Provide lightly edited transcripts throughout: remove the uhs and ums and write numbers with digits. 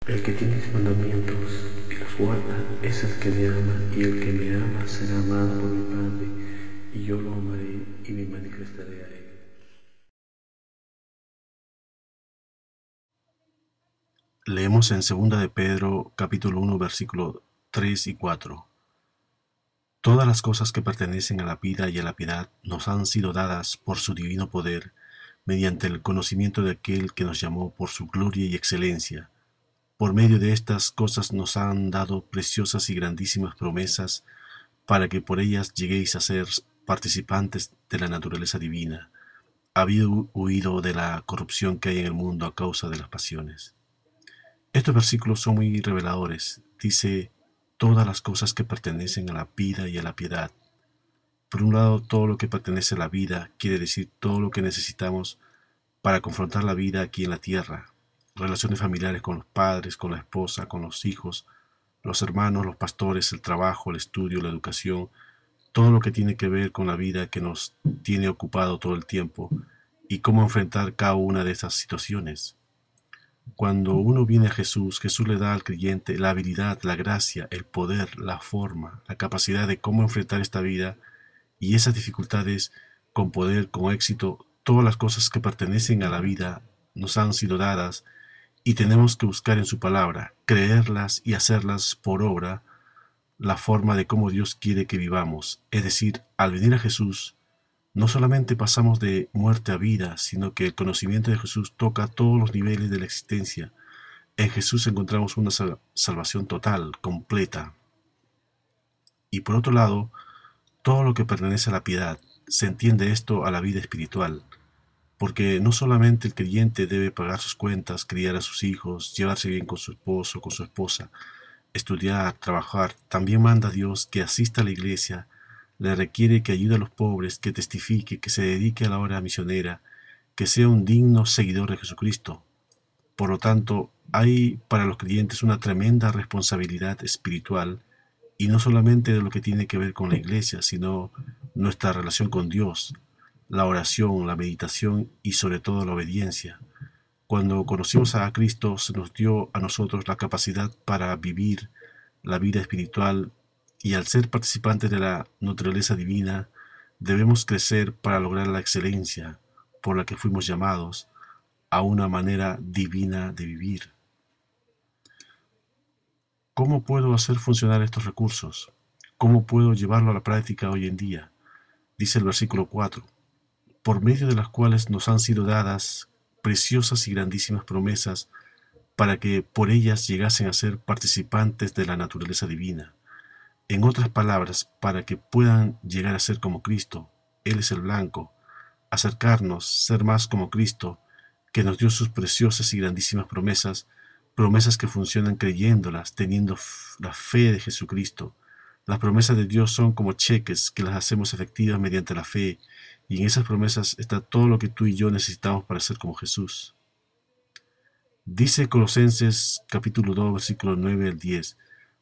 El que tiene mis mandamientos y los guarda es el que me ama, y el que me ama será amado por mi Padre, y yo lo amaré y me manifestaré a él. Leemos en 2 de Pedro, capítulo 1, versículos 3 y 4. Todas las cosas que pertenecen a la vida y a la piedad nos han sido dadas por su divino poder, mediante el conocimiento de aquel que nos llamó por su gloria y excelencia. Por medio de estas cosas nos han dado preciosas y grandísimas promesas, para que por ellas lleguéis a ser participantes de la naturaleza divina, habiendo huido de la corrupción que hay en el mundo a causa de las pasiones. Estos versículos son muy reveladores. Dice todas las cosas que pertenecen a la vida y a la piedad. Por un lado, todo lo que pertenece a la vida quiere decir todo lo que necesitamos para confrontar la vida aquí en la tierra. Relaciones familiares con los padres, con la esposa, con los hijos, los hermanos, los pastores, el trabajo, el estudio, la educación, todo lo que tiene que ver con la vida que nos tiene ocupado todo el tiempo y cómo enfrentar cada una de esas situaciones. Cuando uno viene a Jesús, Jesús le da al creyente la habilidad, la gracia, el poder, la forma, la capacidad de cómo enfrentar esta vida y esas dificultades con poder, con éxito. Todas las cosas que pertenecen a la vida nos han sido dadas y tenemos que buscar en su palabra, creerlas y hacerlas por obra, la forma de cómo Dios quiere que vivamos. Es decir, al venir a Jesús, no solamente pasamos de muerte a vida, sino que el conocimiento de Jesús toca todos los niveles de la existencia. En Jesús encontramos una salvación total, completa. Y por otro lado, todo lo que pertenece a la piedad, se entiende esto a la vida espiritual, porque no solamente el creyente debe pagar sus cuentas, criar a sus hijos, llevarse bien con su esposo, con su esposa, estudiar, trabajar, también manda a Dios que asista a la iglesia, le requiere que ayude a los pobres, que testifique, que se dedique a la obra misionera, que sea un digno seguidor de Jesucristo. Por lo tanto, hay para los creyentes una tremenda responsabilidad espiritual, y no solamente de lo que tiene que ver con la iglesia, sino nuestra relación con Dios, la oración, la meditación y sobre todo la obediencia. Cuando conocimos a Cristo, se nos dio a nosotros la capacidad para vivir la vida espiritual, y al ser participantes de la naturaleza divina, debemos crecer para lograr la excelencia por la que fuimos llamados a una manera divina de vivir. ¿Cómo puedo hacer funcionar estos recursos? ¿Cómo puedo llevarlo a la práctica hoy en día? Dice el versículo 4, por medio de las cuales nos han sido dadas preciosas y grandísimas promesas, para que por ellas llegasen a ser participantes de la naturaleza divina. En otras palabras, para que puedan llegar a ser como Cristo. Él es el blanco. Acercarnos, ser más como Cristo, que nos dio sus preciosas y grandísimas promesas, promesas que funcionan creyéndolas, teniendo la fe de Jesucristo. Las promesas de Dios son como cheques que las hacemos efectivas mediante la fe, y en esas promesas está todo lo que tú y yo necesitamos para ser como Jesús. Dice Colosenses capítulo 2, versículo 9 al 10,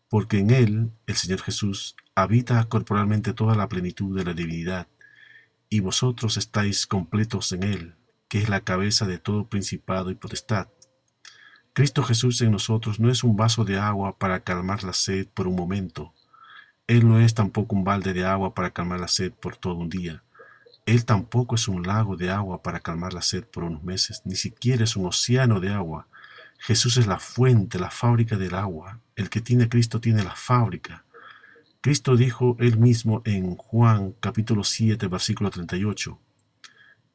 porque en Él, el Señor Jesús, habita corporalmente toda la plenitud de la divinidad, y vosotros estáis completos en Él, que es la cabeza de todo principado y potestad. Cristo Jesús en nosotros no es un vaso de agua para calmar la sed por un momento. Él no es tampoco un balde de agua para calmar la sed por todo un día. Él tampoco es un lago de agua para calmar la sed por unos meses, ni siquiera es un océano de agua. Jesús es la fuente, la fábrica del agua. El que tiene a Cristo tiene la fábrica. Cristo dijo él mismo en Juan capítulo 7, versículo 38,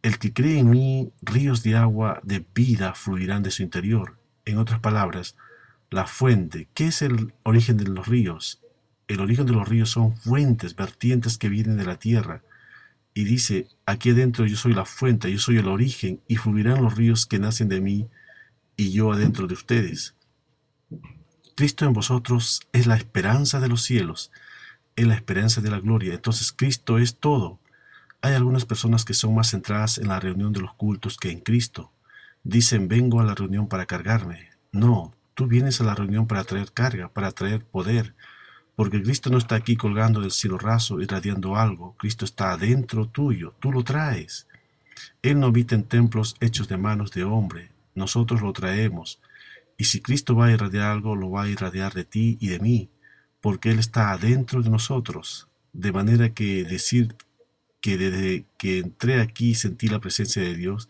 el que cree en mí, ríos de agua de vida fluirán de su interior. En otras palabras, la fuente. ¿Qué es el origen de los ríos? El origen de los ríos son fuentes, vertientes que vienen de la tierra. Y dice, aquí adentro yo soy la fuente, yo soy el origen, y fluirán los ríos que nacen de mí, y yo adentro de ustedes. Cristo en vosotros es la esperanza de los cielos, es la esperanza de la gloria. Entonces Cristo es todo. Hay algunas personas que son más centradas en la reunión de los cultos que en Cristo. Dicen, vengo a la reunión para cargarme. No, tú vienes a la reunión para traer carga, para traer poder, porque Cristo no está aquí colgando del cielo raso irradiando algo. Cristo está adentro tuyo, tú lo traes. Él no habita en templos hechos de manos de hombre, nosotros lo traemos. Y si Cristo va a irradiar algo, lo va a irradiar de ti y de mí, porque Él está adentro de nosotros. De manera que decir que desde que entré aquí sentí la presencia de Dios.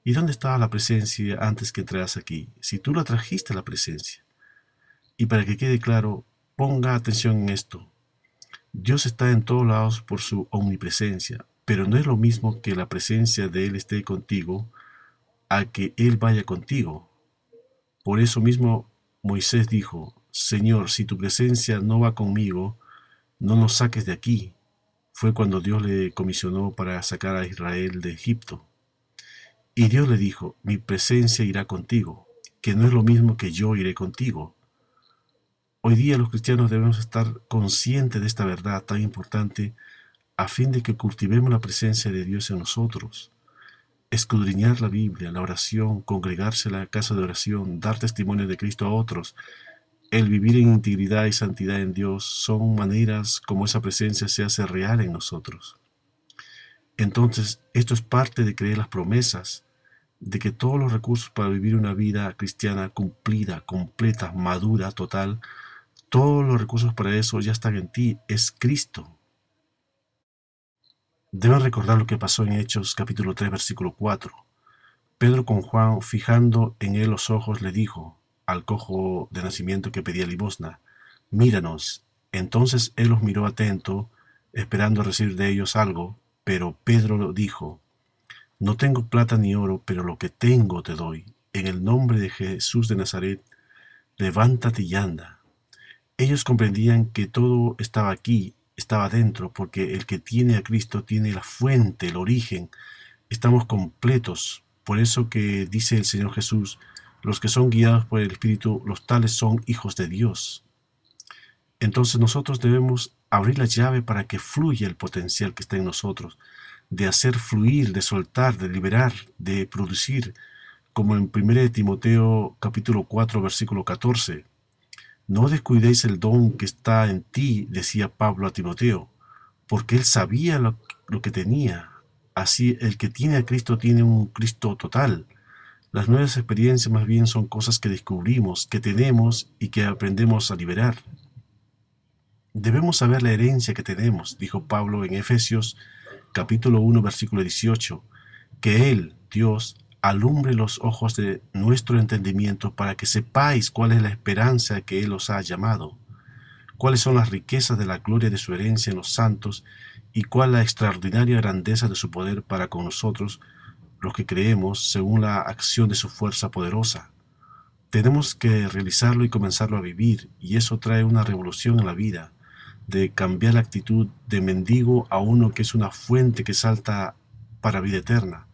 ¿Y dónde estaba la presencia antes que entras aquí? Si tú la trajiste a la presencia. Y para que quede claro, ponga atención en esto. Dios está en todos lados por su omnipresencia, pero no es lo mismo que la presencia de Él esté contigo a que Él vaya contigo. Por eso mismo Moisés dijo, Señor, si tu presencia no va conmigo, no nos saques de aquí. Fue cuando Dios le comisionó para sacar a Israel de Egipto. Y Dios le dijo, mi presencia irá contigo, que no es lo mismo que yo iré contigo. Hoy día los cristianos debemos estar conscientes de esta verdad tan importante a fin de que cultivemos la presencia de Dios en nosotros. Escudriñar la Biblia, la oración, congregarse en la casa de oración, dar testimonio de Cristo a otros, el vivir en integridad y santidad en Dios son maneras como esa presencia se hace real en nosotros. Entonces, esto es parte de creer las promesas, de que todos los recursos para vivir una vida cristiana cumplida, completa, madura, total, todos los recursos para eso ya están en ti, es Cristo. Deben recordar lo que pasó en Hechos capítulo 3, versículo 4. Pedro con Juan, fijando en él los ojos, le dijo al cojo de nacimiento que pedía limosna, míranos. Entonces él los miró atento, esperando recibir de ellos algo, pero Pedro dijo, no tengo plata ni oro, pero lo que tengo te doy. En el nombre de Jesús de Nazaret, levántate y anda. Ellos comprendían que todo estaba aquí, estaba dentro, porque el que tiene a Cristo tiene la fuente, el origen. Estamos completos. Por eso que dice el Señor Jesús, los que son guiados por el Espíritu, los tales son hijos de Dios. Entonces nosotros debemos abrir la llave para que fluya el potencial que está en nosotros, de hacer fluir, de soltar, de liberar, de producir, como en 1 Timoteo capítulo 4, versículo 14. No descuidéis el don que está en ti, decía Pablo a Timoteo, porque él sabía lo que tenía. Así, el que tiene a Cristo tiene un Cristo total. Las nuevas experiencias más bien son cosas que descubrimos, que tenemos y que aprendemos a liberar. Debemos saber la herencia que tenemos, dijo Pablo en Efesios capítulo 1, versículo 18, que Él, Dios, alumbre los ojos de nuestro entendimiento para que sepáis cuál es la esperanza que Él os ha llamado, cuáles son las riquezas de la gloria de su herencia en los santos y cuál la extraordinaria grandeza de su poder para con nosotros, los que creemos según la acción de su fuerza poderosa. Tenemos que realizarlo y comenzarlo a vivir, y eso trae una revolución en la vida, de cambiar la actitud de mendigo a uno que es una fuente que salta para vida eterna.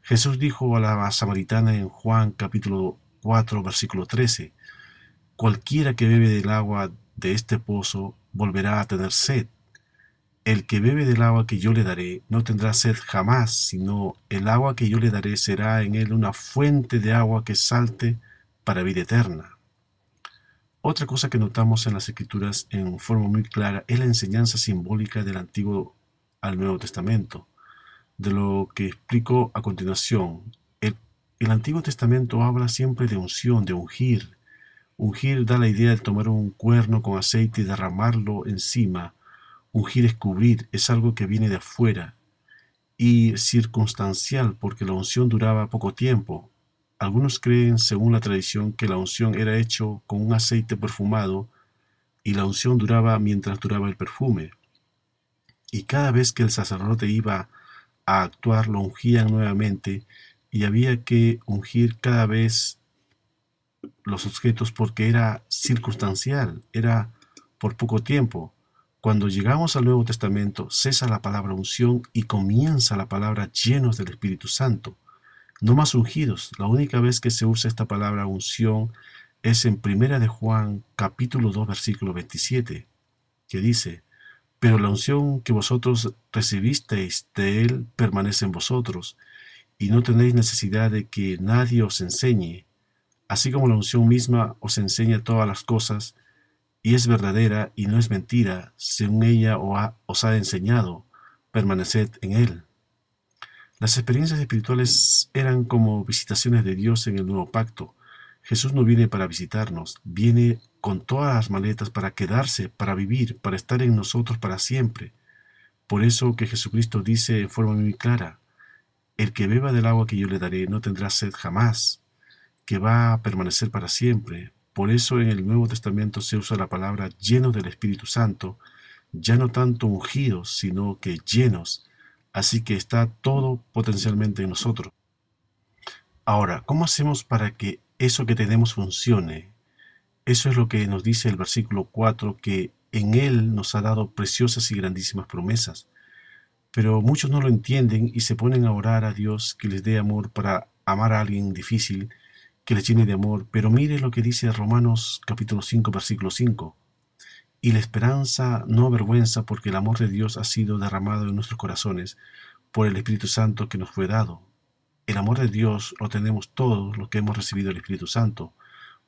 Jesús dijo a la samaritana en Juan capítulo 4, versículo 13, cualquiera que bebe del agua de este pozo volverá a tener sed. El que bebe del agua que yo le daré no tendrá sed jamás, sino el agua que yo le daré será en él una fuente de agua que salte para vida eterna. Otra cosa que notamos en las Escrituras en forma muy clara es la enseñanza simbólica del Antiguo al Nuevo Testamento, de lo que explico a continuación. El Antiguo Testamento habla siempre de unción, de ungir. Ungir da la idea de tomar un cuerno con aceite y derramarlo encima. Ungir es cubrir, es algo que viene de afuera. Y circunstancial, porque la unción duraba poco tiempo. Algunos creen, según la tradición, que la unción era hecho con un aceite perfumado y la unción duraba mientras duraba el perfume. Y cada vez que el sacerdote iba a actuar, lo ungían nuevamente y había que ungir cada vez los objetos porque era circunstancial, era por poco tiempo. Cuando llegamos al Nuevo Testamento, cesa la palabra unción y comienza la palabra llenos del Espíritu Santo. No más ungidos. La única vez que se usa esta palabra unción es en 1 de Juan capítulo 2 versículo 27, que dice, pero la unción que vosotros recibisteis de Él permanece en vosotros, y no tenéis necesidad de que nadie os enseñe, así como la unción misma os enseña todas las cosas, y es verdadera y no es mentira, según ella os ha enseñado, permaneced en Él. Las experiencias espirituales eran como visitaciones de Dios en el nuevo pacto. Jesús no viene para visitarnos, viene con todas las maletas para quedarse, para vivir, para estar en nosotros para siempre. Por eso que Jesucristo dice en forma muy clara, el que beba del agua que yo le daré no tendrá sed jamás, que va a permanecer para siempre. Por eso en el Nuevo Testamento se usa la palabra llenos del Espíritu Santo, ya no tanto ungidos, sino que llenos. Así que está todo potencialmente en nosotros. Ahora, ¿cómo hacemos para que eso que tenemos funcione? Eso es lo que nos dice el versículo 4, que en Él nos ha dado preciosas y grandísimas promesas. Pero muchos no lo entienden y se ponen a orar a Dios que les dé amor para amar a alguien difícil, que les llene de amor. Pero mire lo que dice Romanos capítulo 5, versículo 5. Y la esperanza no avergüenza, porque el amor de Dios ha sido derramado en nuestros corazones por el Espíritu Santo que nos fue dado. El amor de Dios lo tenemos todos los que hemos recibido el Espíritu Santo,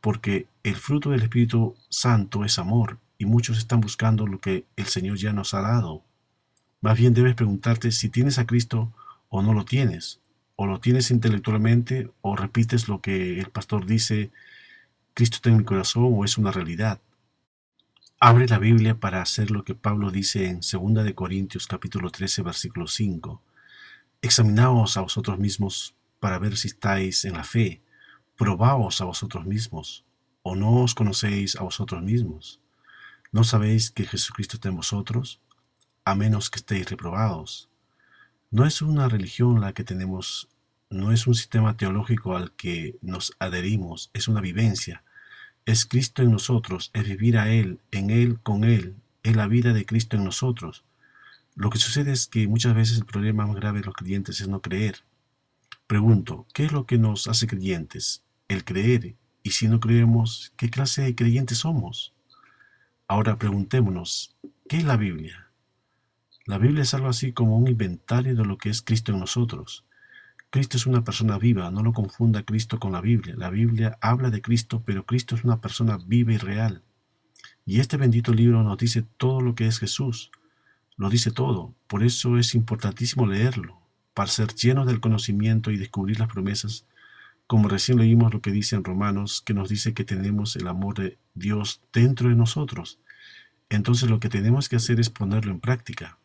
porque el fruto del Espíritu Santo es amor, y muchos están buscando lo que el Señor ya nos ha dado. Más bien debes preguntarte si tienes a Cristo o no lo tienes, o lo tienes intelectualmente, o repites lo que el pastor dice, Cristo está en mi corazón, o es una realidad. Abre la Biblia para hacer lo que Pablo dice en 2 de Corintios capítulo 13, versículo 5. Examinaos a vosotros mismos para ver si estáis en la fe. Probaos a vosotros mismos, o no os conocéis a vosotros mismos. ¿No sabéis que Jesucristo está en vosotros? A menos que estéis reprobados. No es una religión la que tenemos, no es un sistema teológico al que nos adherimos, es una vivencia. Es Cristo en nosotros, es vivir a Él, en Él, con Él, es la vida de Cristo en nosotros. Lo que sucede es que muchas veces el problema más grave de los creyentes es no creer. Pregunto, ¿qué es lo que nos hace creyentes? El creer. Y si no creemos, ¿qué clase de creyentes somos? Ahora preguntémonos, ¿qué es la Biblia? La Biblia es algo así como un inventario de lo que es Cristo en nosotros. Cristo es una persona viva, no lo confunda Cristo con la Biblia. La Biblia habla de Cristo, pero Cristo es una persona viva y real. Y este bendito libro nos dice todo lo que es Jesús. Lo dice todo. Por eso es importantísimo leerlo, para ser llenos del conocimiento y descubrir las promesas, como recién leímos lo que dice en Romanos, que nos dice que tenemos el amor de Dios dentro de nosotros. Entonces lo que tenemos que hacer es ponerlo en práctica.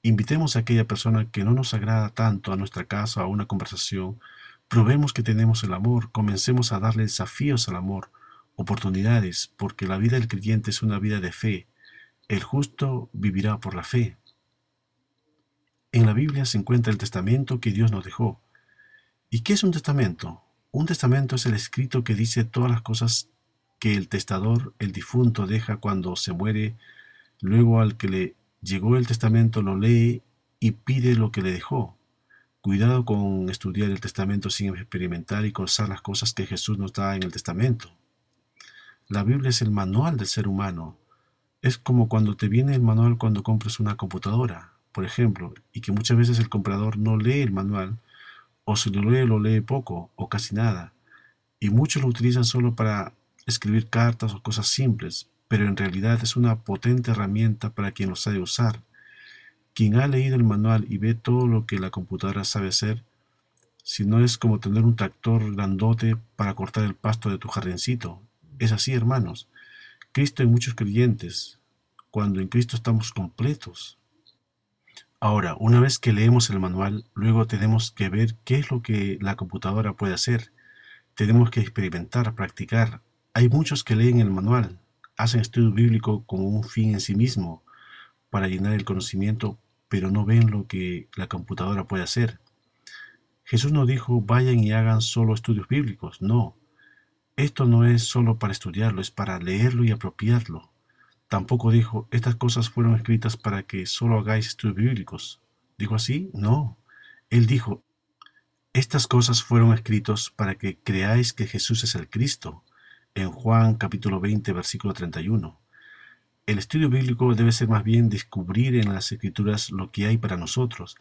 Invitemos a aquella persona que no nos agrada tanto a nuestra casa o a una conversación. Probemos que tenemos el amor. Comencemos a darle desafíos al amor, oportunidades, porque la vida del creyente es una vida de fe. El justo vivirá por la fe. En la Biblia se encuentra el testamento que Dios nos dejó. ¿Y qué es un testamento? Un testamento es el escrito que dice todas las cosas que el testador, el difunto, deja cuando se muere. Luego al que le llegó el testamento lo lee y pide lo que le dejó. Cuidado con estudiar el testamento sin experimentar y gozar las cosas que Jesús nos da en el testamento. La Biblia es el manual del ser humano. Es como cuando te viene el manual cuando compras una computadora, por ejemplo, y que muchas veces el comprador no lee el manual, o si lo lee poco o casi nada, y muchos lo utilizan solo para escribir cartas o cosas simples, pero en realidad es una potente herramienta para quien lo sabe usar. Quien ha leído el manual y ve todo lo que la computadora sabe hacer, si no es como tener un tractor grandote para cortar el pasto de tu jardincito. Es así, hermanos. Cristo en muchos creyentes, cuando en Cristo estamos completos. Ahora, una vez que leemos el manual, luego tenemos que ver qué es lo que la computadora puede hacer. Tenemos que experimentar, practicar. Hay muchos que leen el manual, hacen estudio bíblico como un fin en sí mismo, para llenar el conocimiento, pero no ven lo que la computadora puede hacer. Jesús no dijo, vayan y hagan solo estudios bíblicos. No, esto no es solo para estudiarlo, es para leerlo y apropiarlo. Tampoco dijo, estas cosas fueron escritas para que solo hagáis estudios bíblicos. ¿Dijo así? No. Él dijo, estas cosas fueron escritas para que creáis que Jesús es el Cristo. En Juan capítulo 20, versículo 31. El estudio bíblico debe ser más bien descubrir en las Escrituras lo que hay para nosotros,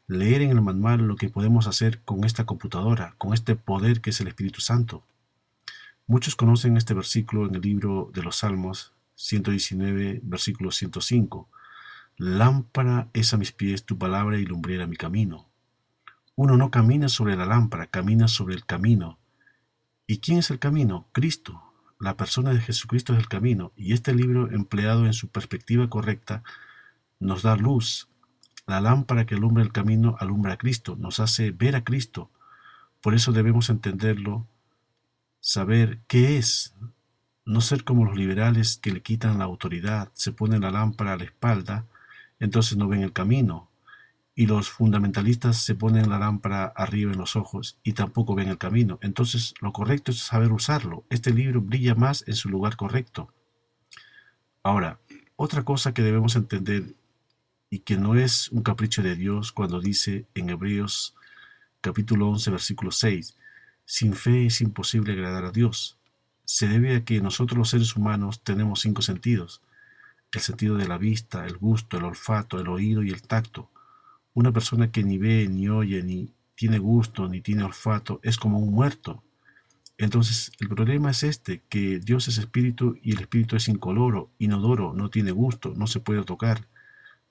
leer en el manual lo que podemos hacer con esta computadora, con este poder que es el Espíritu Santo. Muchos conocen este versículo en el libro de los Salmos 119, versículo 105. Lámpara es a mis pies tu palabra y lumbrera mi camino. Uno no camina sobre la lámpara, camina sobre el camino. ¿Y quién es el camino? Cristo. La persona de Jesucristo es el camino, y este libro, empleado en su perspectiva correcta, nos da luz. La lámpara que alumbra el camino alumbra a Cristo, nos hace ver a Cristo. Por eso debemos entenderlo, saber qué es, no ser como los liberales que le quitan la autoridad, se ponen la lámpara a la espalda, entonces no ven el camino. Y los fundamentalistas se ponen la lámpara arriba en los ojos y tampoco ven el camino. Entonces lo correcto es saber usarlo. Este libro brilla más en su lugar correcto. Ahora, otra cosa que debemos entender y que no es un capricho de Dios cuando dice en Hebreos capítulo 11 versículo 6, sin fe es imposible agradar a Dios. Se debe a que nosotros los seres humanos tenemos 5 sentidos: el sentido de la vista, el gusto, el olfato, el oído y el tacto. Una persona que ni ve, ni oye, ni tiene gusto, ni tiene olfato, es como un muerto. Entonces, el problema es que Dios es espíritu y el espíritu es incoloro, inodoro, no tiene gusto, no se puede tocar,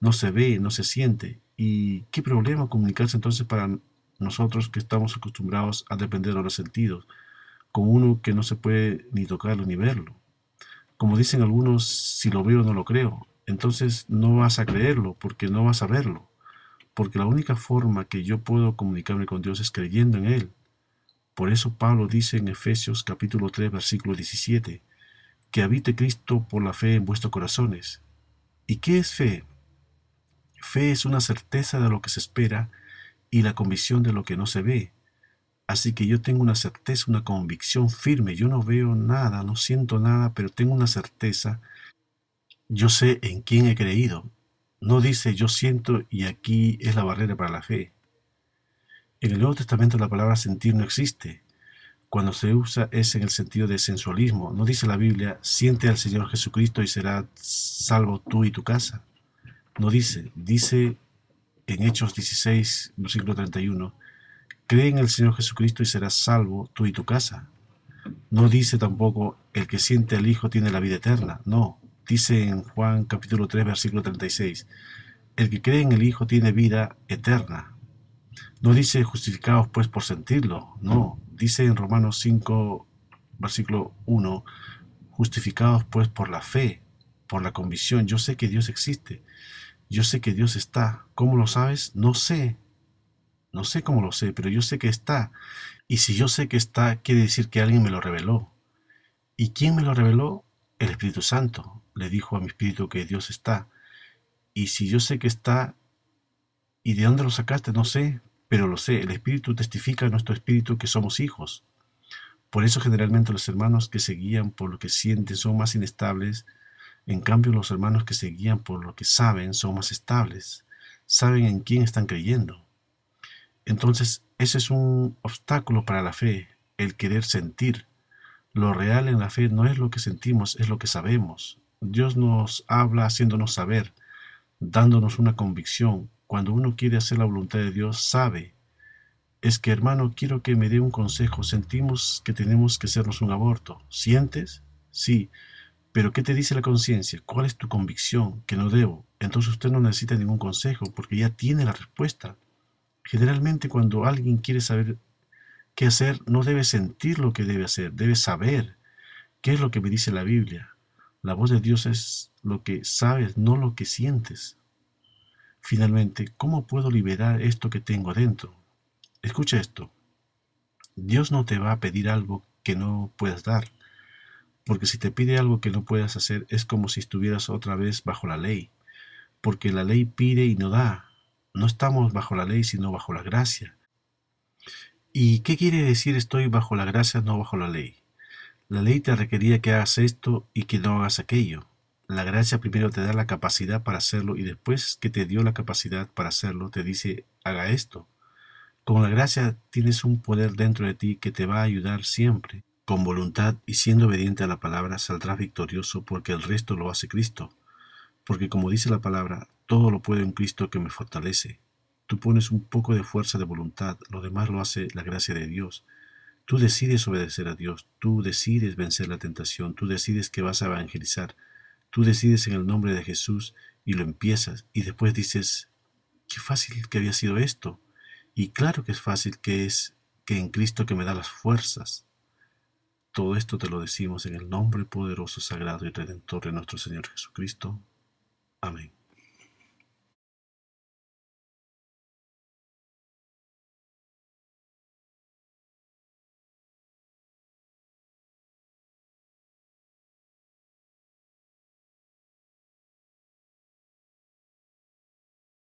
no se ve, no se siente. ¿Y qué problema comunicarse entonces para nosotros que estamos acostumbrados a depender de los sentidos, con uno que no se puede ni tocarlo ni verlo? Como dicen algunos, si lo veo no lo creo. Entonces no vas a creerlo porque no vas a verlo. Porque la única forma que yo puedo comunicarme con Dios es creyendo en Él. Por eso Pablo dice en Efesios capítulo 3 versículo 17, que habite Cristo por la fe en vuestros corazones. ¿Y qué es fe? Fe es una certeza de lo que se espera y la convicción de lo que no se ve. Así que yo tengo una certeza, una convicción firme. Yo no veo nada, no siento nada, pero tengo una certeza. Yo sé en quién he creído. No dice yo siento y aquí es la barrera para la fe. En el Nuevo Testamento la palabra sentir no existe. Cuando se usa es en el sentido de sensualismo. No dice la Biblia, siente al Señor Jesucristo y serás salvo tú y tu casa. No dice, dice en Hechos 16, versículo 31, cree en el Señor Jesucristo y serás salvo tú y tu casa. No dice tampoco, el que siente al Hijo tiene la vida eterna. No, dice en Juan capítulo 3, versículo 36, el que cree en el Hijo tiene vida eterna. No dice justificados pues por sentirlo, no. Dice en Romanos 5, versículo 1, justificados pues por la fe, por la convicción. Yo sé que Dios existe, yo sé que Dios está. ¿Cómo lo sabes? No sé, no sé cómo lo sé, pero yo sé que está. Y si yo sé que está, quiere decir que alguien me lo reveló. ¿Y quién me lo reveló? El Espíritu Santo. Le dijo a mi espíritu que Dios está. Y si yo sé que está, ¿y de dónde lo sacaste? No sé, pero lo sé. El Espíritu testifica a nuestro espíritu que somos hijos. Por eso generalmente los hermanos que se guían por lo que sienten son más inestables. En cambio, los hermanos que se guían por lo que saben son más estables. Saben en quién están creyendo. Entonces, ese es un obstáculo para la fe, el querer sentir. Lo real en la fe no es lo que sentimos, es lo que sabemos. Dios nos habla haciéndonos saber, dándonos una convicción. Cuando uno quiere hacer la voluntad de Dios, sabe. Es que, hermano, quiero que me dé un consejo. Sentimos que tenemos que hacernos un aborto. ¿Sientes? Sí. Pero ¿qué te dice la conciencia? ¿Cuál es tu convicción? Que no debo. Entonces usted no necesita ningún consejo porque ya tiene la respuesta. Generalmente cuando alguien quiere saber qué hacer, no debe sentir lo que debe hacer, debe saber qué es lo que me dice la Biblia. La voz de Dios es lo que sabes, no lo que sientes. Finalmente, ¿cómo puedo liberar esto que tengo adentro? Escucha esto. Dios no te va a pedir algo que no puedas dar, porque si te pide algo que no puedas hacer es como si estuvieras otra vez bajo la ley, porque la ley pide y no da. No estamos bajo la ley, sino bajo la gracia. ¿Y qué quiere decir estoy bajo la gracia, no bajo la ley? La ley te requería que hagas esto y que no hagas aquello. La gracia primero te da la capacidad para hacerlo y después que te dio la capacidad para hacerlo, te dice, haga esto. Con la gracia tienes un poder dentro de ti que te va a ayudar siempre. Con voluntad y siendo obediente a la palabra saldrás victorioso porque el resto lo hace Cristo. Porque como dice la palabra, todo lo puedo en Cristo que me fortalece. Tú pones un poco de fuerza de voluntad, lo demás lo hace la gracia de Dios. Tú decides obedecer a Dios, tú decides vencer la tentación, tú decides que vas a evangelizar, tú decides en el nombre de Jesús y lo empiezas y después dices, qué fácil que había sido esto. Y claro que es fácil que es que en Cristo que me da las fuerzas. Todo esto te lo decimos en el nombre poderoso, sagrado y redentor de nuestro Señor Jesucristo. Amén.